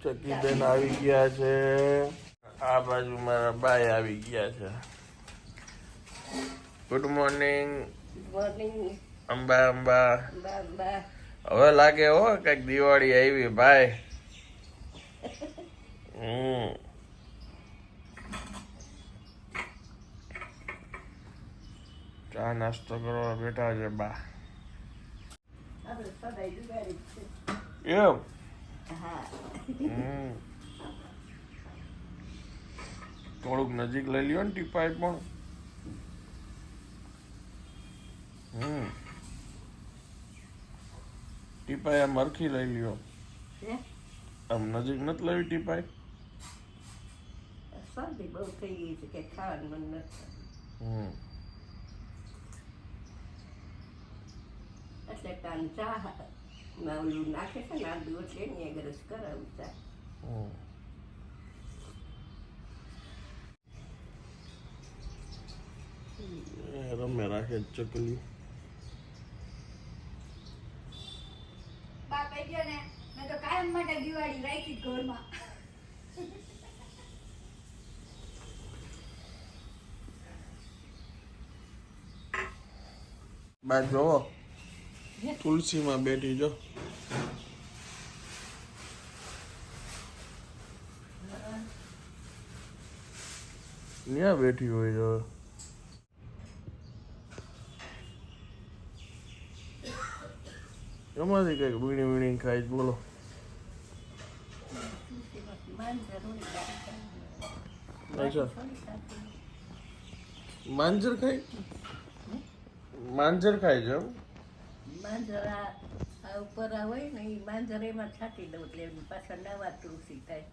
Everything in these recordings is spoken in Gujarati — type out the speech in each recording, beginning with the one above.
ચકીબેન આવી ગયા છે. આ બાજુ મારા બાઈ આવી ગયા છે. Good morning. અંબા અંબા. હવે લાગે હો કઈક દિવાળી આવી ભાઈ. ચા નાસ્તો કરવા બેઠા છે બા. એમ થોડુંક નજીક લઈ લ્યો ને ટીપાઈ પણ. ટીપાઈ આમ મરખી લઈ લ્યો. આમ નજીક નથી લેવી ટીપાઈ. શરદી બહુ થઈ ગઈ છે કે ખાવાનું મન નથી. એટલે કાન ચા ઓલું નાખે છે ને આદુ એટલે એની આગળ જ કરાવું ચા. રમે રાખે ચકલી. બા કહી ગયો ને મેં તો કાયમ માટે દિવાળી રાખી ઘરમાં. બા જોવો તુલસીમાં બેઠી જો. ત્યાં બેઠી હોય જો. એમાંથી કઈક વીણી વીણી ખાઈ બોલો. માંજર ખાઈ માંજર ખાય છે. માંજર આ ઉપર હોય ને એ માંજર એમાં છાંટી દઉં એટલે એની પાછળ નવા તુલસી થાય.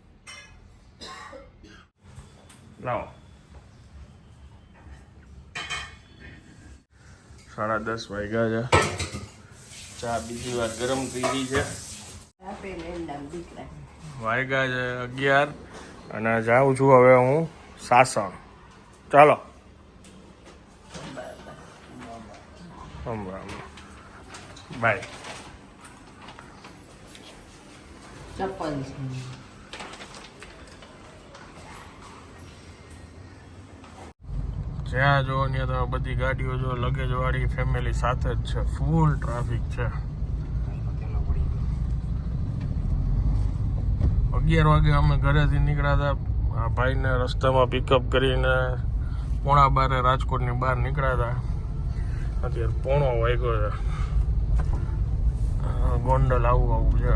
લાવો 10:30 વાગ્યા છે. ચા બીજી વાર ગરમ કરી છે. આપે ને એમના દીકરા વાગ્યા છે 11 અને જાઉં છું હવે હું સાસણ. ચાલો બાય. ચપ્પલ જ્યાં જો ત્યાં તમે બધી ગાડીઓ જો લગેજ વાળી ફેમિલી સાથે જ છે. ફૂલ ટ્રાફિક છે. 11 વાગે અમે ઘરેથી નીકળ્યા હતા. આ ભાઈને રસ્તામાં પિકઅપ કરીને 11:15 રાજકોટની બહાર નીકળ્યા હતા. અત્યારે 1:15 વાગ્યો છે. ગોંડલ આવું છે.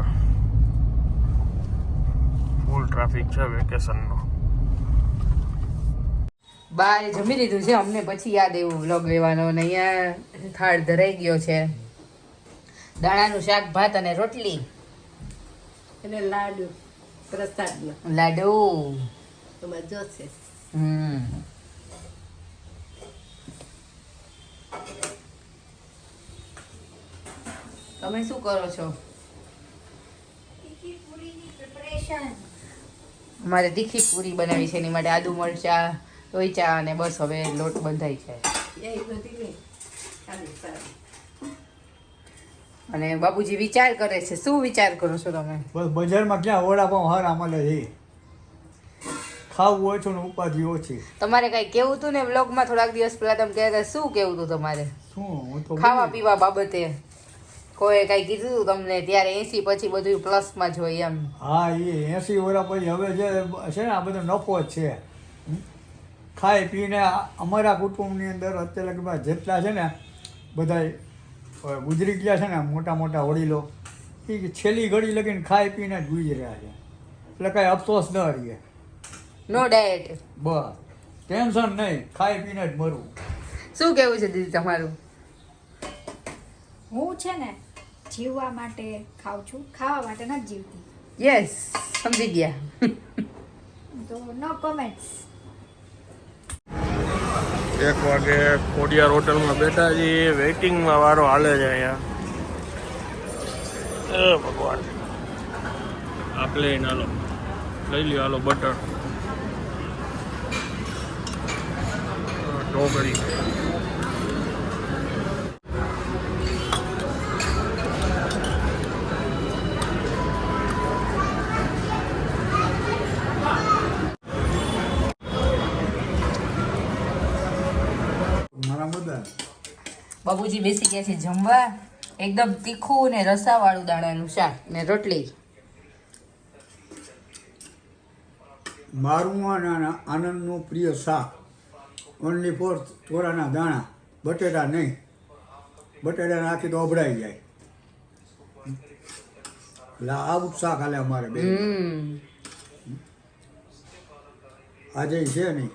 ફૂલ ટ્રાફિક છે વેકેશનનો. બારે જમી લીધું છે અમને પછી યાદ એવું વ્લોગ લેવાનો. અને અહીંયા થાળ ધરાઈ ગયો છે. દાણાનું શાક ભાત અને રોટલી અને લાડુ પ્રસાદમાં લાડુ એમાં જોશે. તમે શું કરો છો? અમારે તીખી પૂરી બનાવી છે. એની માટે આદુ મરચા ટોયચા અને બસ હવે લોટ બંધાય છે. અને બાબુજી વિચાર કરે છે. શું વિચાર કરો છો તમે? બસ બજારમાં ક્યાં વડાપાઉં હારા મળે છે. ખાવું ઓછું ને ઉપાધિ ઓછી. તમારે કઈ કેવું હતું ને બ્લોગમાં થોડાક દિવસ પહેલા તમે કહેતા શું કેવું હતું તમારે? શું હું તો ખાવા પીવા બાબતે કોઈ કઈ કીધું હતું તમને ત્યારે? 80 પછી બધું પ્લસમાં જ હોય એમ. હા એ 80 વર્ષ પછી હવે જે છે ને આ બધો નફો જ છે. ખાઈ પીને અમારા કુટુંબની અંદર અત્યારે લગભગ જેટલા છે ને બધા ગુજરી ગયા છે ને મોટા મોટા વડીલો એ છેલ્લી ઘડી લગીને ખાઈ પીને જ ગુજર્યા છે. એટલે કાંઈ અફસોસ ન રહીએ. નો ડાયટ. બસ ટેન્શન નહીં, ખાઈ પીને જ મરવું. શું કેવું છે દીદી તમારું? હું છે ને જીવવા માટે ખાઉં છું, ખાવા માટે નથી જીવતી. યસ, સમજી ગયા. તો નો કોમેન્ટ્સ. 1 વાગે ખોડિયાર હોટલમાં બેઠા છીએ. વેઇટિંગમાં વારો હાલે છે અહીંયા. એ ભગવાન. આ પ્લેન હાલો લઈ લ્યો. હાલો બટર ઢોકળી. જોરદાર. બાબુજી બેસી ગયા છે જમવા. એકદમ તીખું ને રસાવાળું દાણાનું શાક ને રોટલી. મારું આનંદનું પ્રિય શાક ઓનલી ફોર ચોરાના દાણા, બટેટા નહીં. બટેટા નાખી તો અભડાઈ જાય. એટલે આવું જ શાક હાલે અમારે બે. આજે છે નહીં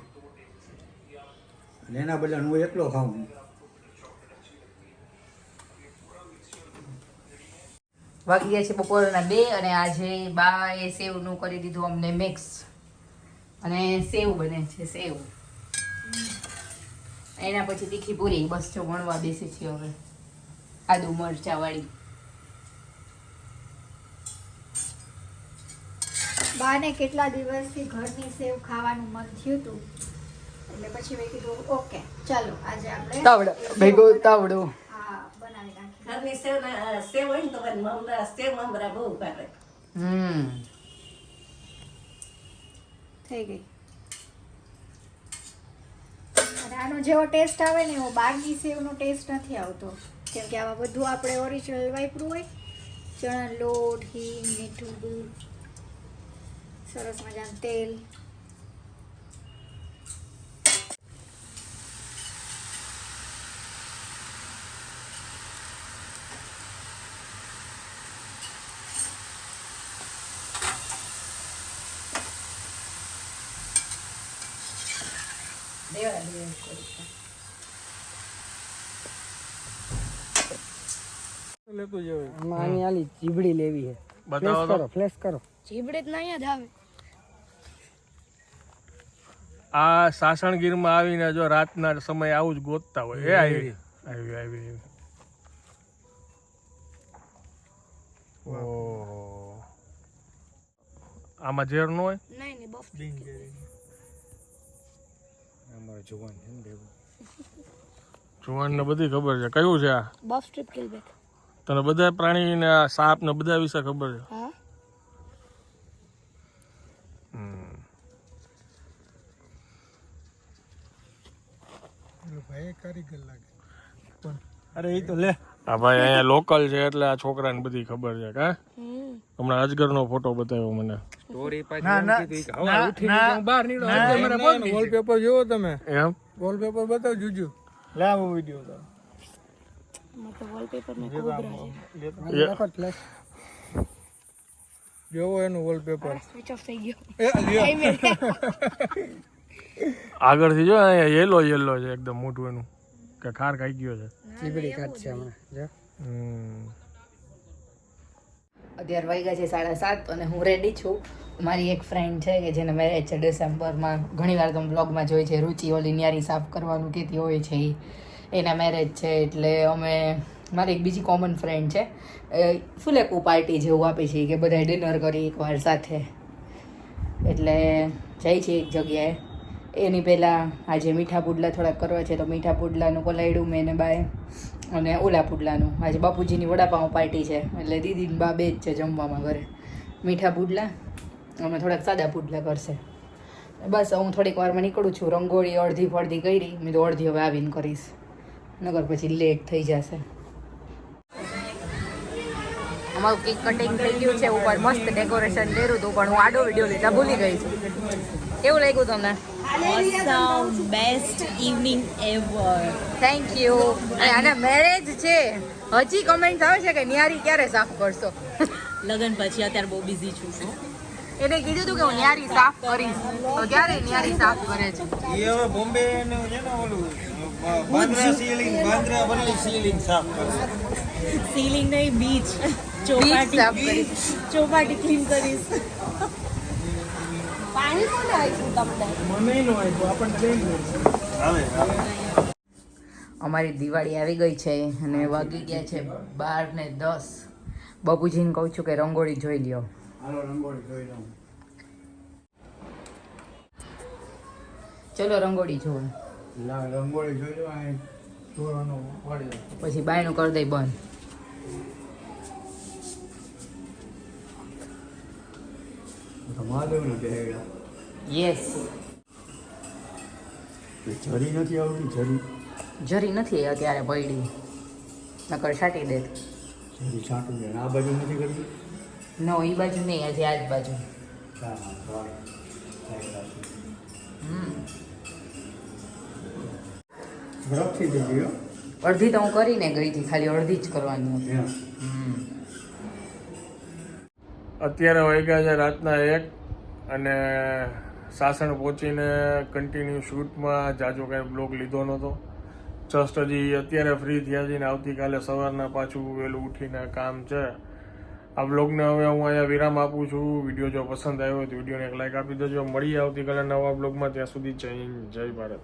અને એના બદલે હું એકલો ખાઉં. વાગી ગયા છે બપોરના 2 અને આજે બાએ સેવનું કરી દીધું અમને મિક્સ અને સેવ બને છે સેવ. એના પછી તીખી પૂરી. બસ જો વણવા બેસી છે હવે આદુ મરચા વાળી. બાને કેટલા દિવસથી ઘરની સેવ ખાવાનું મન થયું હતું એટલે પછી મેં કીધું ઓકે ચાલો આજે આપણે તાવડો ભેગો તાવડો. હા બનાવી નાખીએ. ઘરની સેવ હોય ને તો મને મમરા સેવ મમરા બહુ ભાવે. થઈ ગઈ. અને આનો જેવો ટેસ્ટ આવે ને એવો બહારની સેવનો ટેસ્ટ નથી આવતો કેમ કે આમાં બધું આપણે ઓરિજિનલ વાપર્યું હોય. ચણા લોટ, હિંગ, મીઠું, દૂધ, સરસ મજાનું તેલ. લેતું જવાય. આની આલી ચીબડી લેવી છે. બતાવો તો. ફ્લેશ કરો. ચીબડી જ નહીં જ આવે. આ સાસણગીરમાં આવીને જો રાતના સમયે આવું જ ગોતતા હોય. એ આવી આવી આવી. ઓહો, આમાં ઝેર ન હોય? નહીં બફ. અમારે જુવાન છે ને ભેગું. જુવાન ને બધી ખબર છે. કયું છે આ? Buff strip kill back. તને બધા પ્રાણી ને સાપ ને બધા વિશે ખબર છે? હા. ભાઈ કારીગર લાગે. અરે એ તો લે. આ ભાઈ અહીંયા લોકલ છે એટલે આ છોકરાને બધી ખબર છે. કા હમણાં અજગરનો ફોટો બતાવ્યો મને. સ્ટોરી પાછી બહાર નીકળો. વોલપેપર જોવો તમે. એમ વોલપેપર બતાવ જુજુ. લે આવો વિડિયો તો. મતલબ વોલપેપર में कोबरा है. જોવો એનું વોલપેપર. સ્વિચ ઓફ થઈ ગયો. આગળથી જો અહીંયા યેલો યેલો છે એકદમ મોટું એનું કે ખાર ખાઈ ગયો છે. ચીબડી કાઢશે હમણાં. જો. અત્યારે વાગ્યા છે 7:30 અને હું રેડી છું. મારી એક ફ્રેન્ડ છે કે જેને મેરેજ છે ડિસેમ્બરમાં. ઘણીવાર તમે બ્લોગમાં જોઈ છે. રુચિ ઓલી ન્યારી સાફ કરવાનું કહેતી હોય છે એના મેરેજ છે એટલે અમે મારી એક બીજી કોમન ફ્રેન્ડ છે ફુલેકુ પાર્ટી જેવું આપે છે કે બધા ડિનર કરી એકવાર સાથે. એટલે જાય છે એક જગ્યાએ. એની પહેલાં આજે મીઠા પુડલા થોડાક કરવા છે તો મીઠા પુડલાનું પલાળ્યું મેં ને બાએ અને ઓલા પુડલાનું. આજે બાપુજીની વડાપાઉં પાર્ટી છે એટલે દીદી બા બે જ છે જમવામાં ઘરે. મીઠા પુડલા અમે થોડાક સાદા પુડલા કરશે. બસ હું થોડીક વારમાં નીકળું છું. રંગોળી અડધી ફળધી કરી મેં તો અડધી હવે આવીને કરીશ નગર પછી લેટ થઈ જશે. અમારું કેક કટિંગ થઈ ગયું છે. ઉપર મસ્ત ડેકોરેશન કર્યું હતું પણ હું આડો વિડીયો લીધા ભૂલી ગઈ છું. કેવું લાગ્યું તમને? Awesome, best evening ever. Thank you. અને આના મેરેજ છે હજી કમેન્ટ આવે છે કે ન્યારી ક્યારે સાફ કરશો? લગન પછી અત્યારે બહુ બિઝી છું. એને કીધું હતું કે હું ન્યારી સાફ કરીશ તો ક્યારે ન્યારી સાફ કરે છે? એ હવે બોમ્બે નું છે ને ઓલું બાંદ્રા વનલી સીલિંગ સાફ કરશે. સીલિંગ નહીં, બીચ Beach સાફ કરીશ. ચોપાટી ક્લીન કરીશ. પાણી કોને આપ્યું તમને? મને નો આપ્યો આપણને કેમ આવે. અમારી દિવાળી આવી ગઈ છે અને વાગી ગયા છે 12:10. બાપુજીને કહું છું કે રંગોળી જોઈ લ્યો. હાલો રંગોળી જોઈ લઉં. ચલો રંગોળી જોવો. ના રંગોળી જોઈ લો. અહીં ચોરાનો પાડી દો. પછી બાયનું કરી દઈ બંધ. મહાદેવને બેહડા. યસ. જરી નથી આવતી જરી. જરી નથી અત્યારે પડી નકર છાંટી દે જરી છાંટું છે આ બાજુ નથી કરતી. નો એ બાજુ નહીં આજે આ જ બાજુ હા હા right. ઝડપથી થઈ ગયો. અડધી તો હું કરીને ગઈ હતી ખાલી અડધી જ કરવાની હતી Yeah. અત્યારે વાગ્યા છે રાતના 1 અને સાસણ પહોંચીને કન્ટિન્યુ શૂટમાં જાજો કાંઈ બ્લોગ લીધો નહોતો. જસ્ટ હજી અત્યારે ફ્રી થયા છીએ ને આવતીકાલે સવારના પાછું વહેલું ઉઠીને કામ છે. આ બ્લોગને હવે હું અહીંયા વિરામ આપું છું. વિડીયો જો પસંદ આવ્યો હોય તો વિડીયોને એક લાઈક આપી દેજો. મળીએ આવતીકાલે નવા બ્લોગમાં. ત્યાં સુધી જય હિન્દ, જય ભારત.